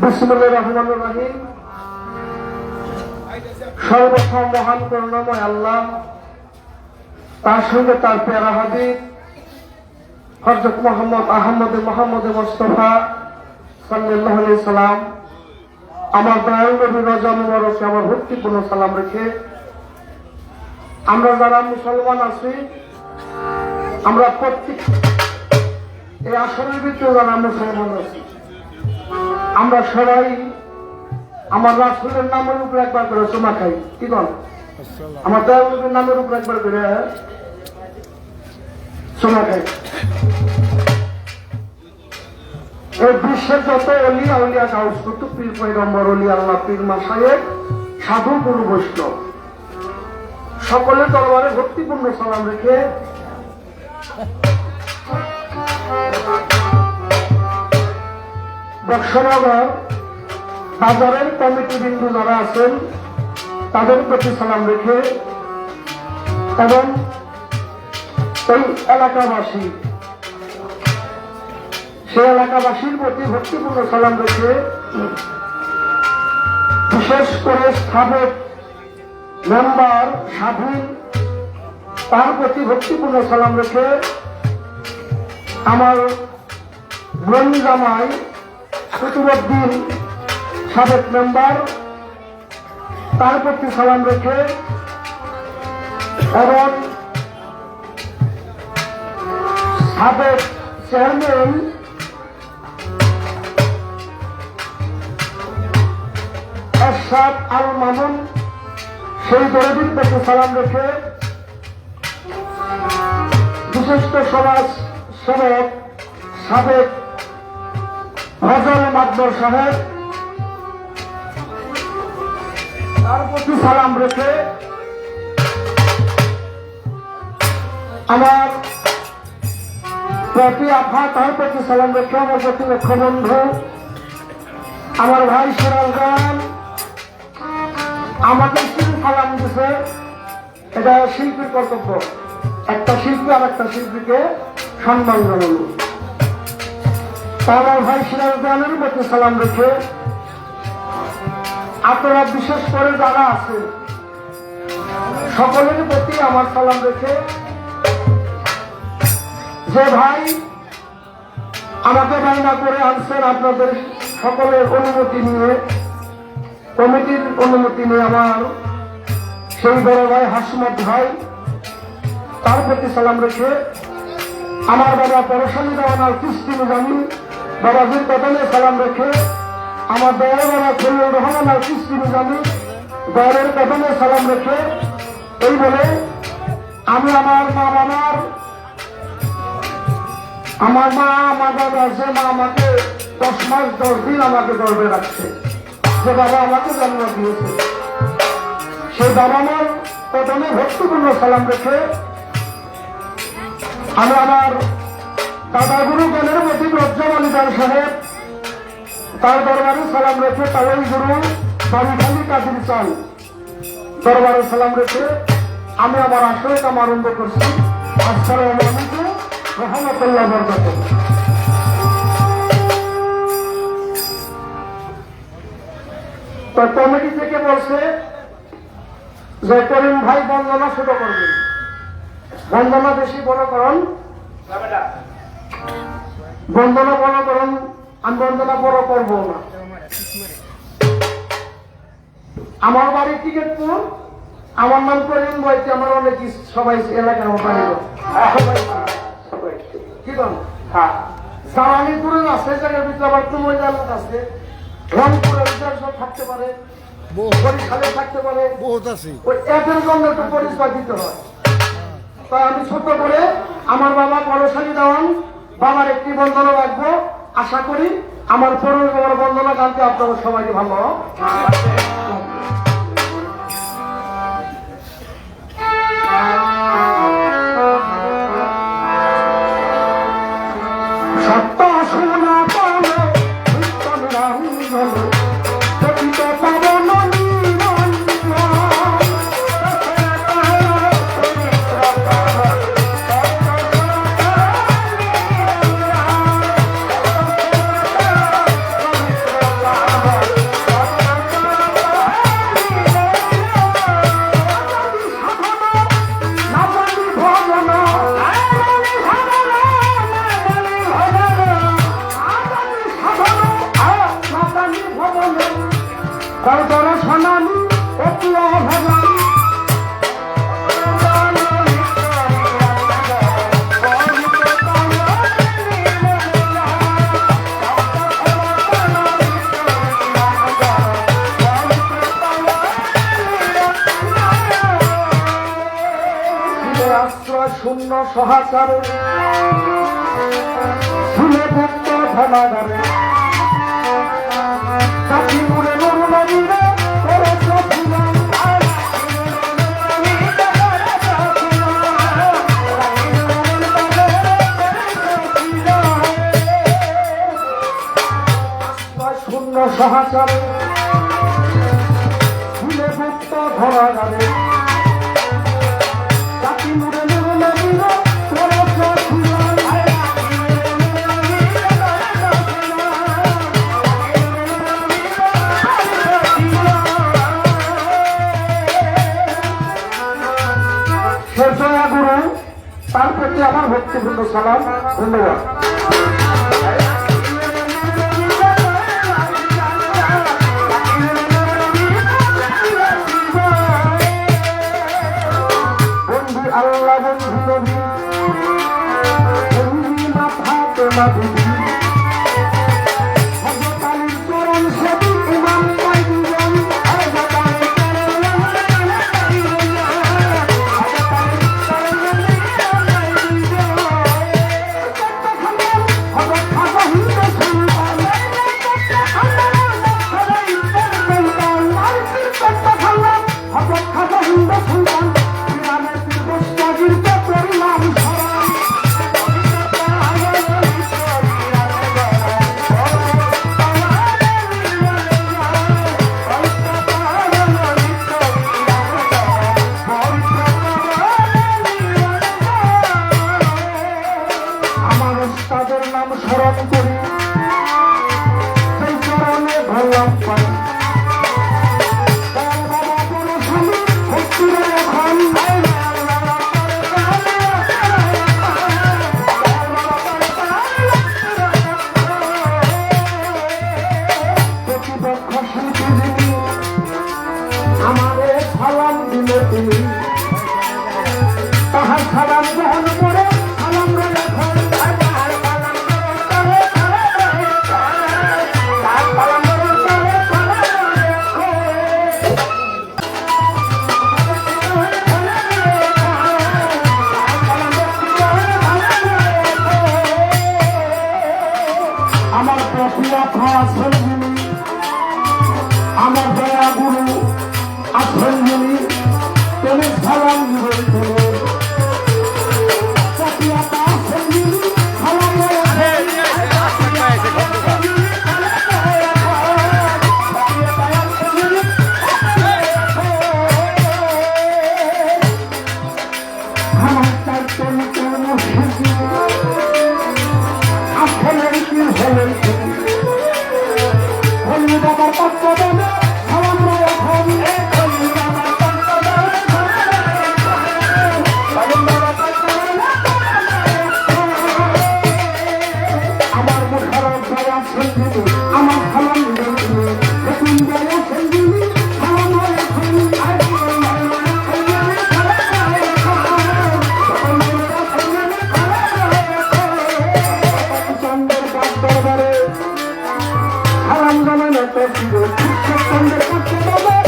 বিসমিল্লাহির রহমানির রহিম। সর্বক্ষম মহান করুণাময় আল্লাহ, তার সঙ্গে তার প্যারা হাবিব হযরত মোহাম্মদ মুস্তাফা সাল্লাল্লাহু আলাইহি সাল্লাম, আমার দয়াল নবী রোজা মুবারকে আমার ভক্তিপূর্ণ সালাম রেখে আমরা যারা মুসলমান আছি, আমরা প্রত্যেক এই আসরের ভিতরে যারা মুসলমান আছি, আমরা সবাই আমার রাসূলের নামের উপর একবার করে চুমা খাই। কি বল? আমার দয়াল নবীর নামের উপর একবার করে চুমা খাই। এই বিশ্বের যত অলিয়া উলিয়া গাউস কুতুব পীর পয়গম্বর অলি আল্লাহ পীর মাশায়েখ সাধু গুরু বৈষ্ণব সকলের দরবারে ভক্তিপূর্ণ সালাম রেখে বক্সনগর বাজারের কমিটি বিন্দু যারা আছেন তাদের প্রতি সালাম রেখে এবং এই এলাকাবাসী সেই এলাকাবাসীর প্রতি ভক্তিপূর্ণ সালাম রেখে বিশেষ করে স্থাপক মেম্বার স্বাধীন তার প্রতি ভক্তিপূর্ণ সালাম রেখে আমার বোন জামাই কুতুবউদ্দিন সাবেক মেম্বার তার প্রতি সালাম রেখে এবং সাবেক চেয়ারম্যান এরশাদ আল মামুন সেই দরদির প্রতি সালাম রেখে বিশিষ্ট সমাজ সেবক সাবেক ফজল মাদবর সাহেব তার প্রতি সালাম রেখে আমার প্রতি আফা তার প্রতি সালাম রেখে আমার প্রতিপক্ষ বন্ধু আমার ভাই সিরাজ খান আমাকে শুধু সালাম দিছে। এটা শিল্পীর কর্তব্য, একটা শিল্পী আর একটা শিল্পীকে সম্মান জানানো। আমার ভাই সিরাজ খানের প্রতি সালাম রেখে আপনারা বিশেষ করে যারা আছে সকলের প্রতি আমার সালাম রেখে যে ভাই আমাকে বায়না করে আনছেন আপনাদের সকলের অনুমতি নিয়ে, কমিটির অনুমতি নিয়ে আমার সেই বড় ভাই হাসমত ভাই তার প্রতি সালাম রেখে আমার বাবা পরশালী দেওয়ানার কিস্তি নিজামী বাবাজির কদমে সালাম রেখে আমার দয়াল বাবা খলিলুর রহমান আর কিস্তি নিজামী দয়ালের কদমে সালাম রেখে এই বলে আমি আমার মা বাবার আমার মা আমাদের আছে, মা আমাকে 10 মাস 10 দিন আমাকে গর্বে রাখছে, যে বাবা আমাকে জন্ম দিয়েছে, সেই বাবা মার কদমে ভক্তিপূর্ণ সালাম রেখে আমি আমার দাদা গুরু জ্ঞানের প্রতি রজ্জামালী দার সাহেব তার দরবারে সালাম রেখে তাওয়াই গুরু বাড়িখালি কাদির চাল দরবারে সালাম রেখে আমি আমার আসরে কাম আরম্ভ করছি। আসসালামু আলাইকুম রহমতুল্লাহ বরকাতুহু। তো কমিটি থেকে বলছে যে করিম ভাই বন্দনা শুরু করবেন, বন্দনা বেশি বড় করুন, বন্দনা বড় করুন, আমি বন্দনা বড় করবো না। আমার বাড়ি টিকেটপুর, আমার নাম করিম বইতে আমার অনেক সবাই এলাকার আমার বাড়ি সবাই কি বল। হ্যাঁ, জামানিপুরে আছে জায়গার ভিতরে আবার তুমুল এলাকা আছে, রংপুরের সব থাকতে পারে, বরিশালে থাকতে পারে, বহুত আছে। ওই এদের জন্য একটু পরিচয় দিতে হয়। তাই আমি ছোট করে আমার বাবা পরশালী দেওয়ান বাবার একটি বন্দনা রাখবো। আশা করি আমার পরের বাবার বন্দনা গানতে আপনাদের সবাইকে ভালো। সত্য সোনা বলো তার দর্শনানি অতি অভাবী শূন্য সহাচারে ফুলে ভক্ত ধনাগারে কাঠি মুড়ে নরুণীরে শূন্য সহাচারে ফুলে ভক্ত ধনাগারে তার প্রতি আমার ভক্তিপূর্ণ সালাম, ধন্যবাদ। বন্ধু আল্লাহ বন্ধু নবী বন্ধু মাথাতে মাধবী তাদের নাম স্মরণ করি সেই চরণে ভোলাম পাই প্রতিপক্ষ শিল্পী যিনি আমাদের সালাম দিলে তিনি তাহার সালাম গ্রহণ করে সালাম এখন আমার প্রফিয়া আছেন যিনি আমার দয়া গুরু আছেন যিনি তিনি সালাম দিবেন প্রফিয়াটা আছেন যিনি সালাম আমার হলেন হলি বাবার তত্ত্ব দেবে সালাম এখন আমার মুখার দয়া সঞ্জিত আমার সালাম এখন দয়া সঞ্জিত সালাম এখন চন্দ্রের পাক দরবারে সালাম জানানো তো ছিল চন্দ্রের পাক দরবারে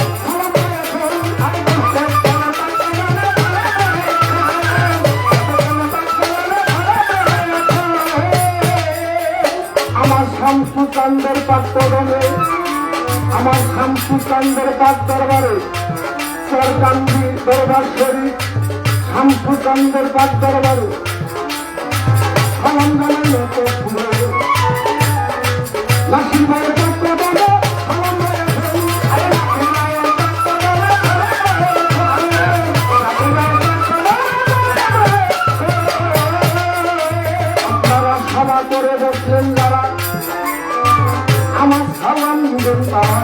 আমার শামসু চান্দের পাক দরবারে আমার শামসু চান্দের পাক দরবারে সরকান্দি দরবার শরীফ শামসু চান্দের পাক দরবারে সালাম জানানো তো ছিল নাসিমের পাক দরবারে সালাম আপনারা সভা করে বসলেন যারা আমার সালাম দিবেন তারা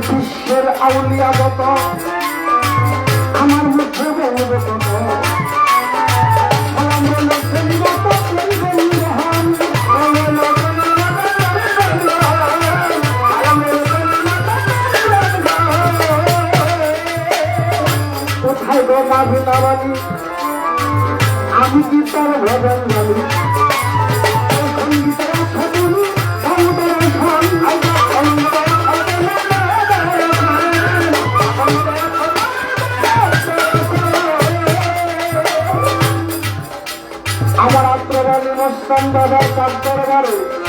বিশ্বের আউলিয়া যত আমার মুখে বলবে কত সালাম রইল সেই মত রহমান কোথায় গো মাঝে নামানি আমি কি তার ভজন জানি আমার আত্মবাণী মস্তান দাদার কাজ দরবারে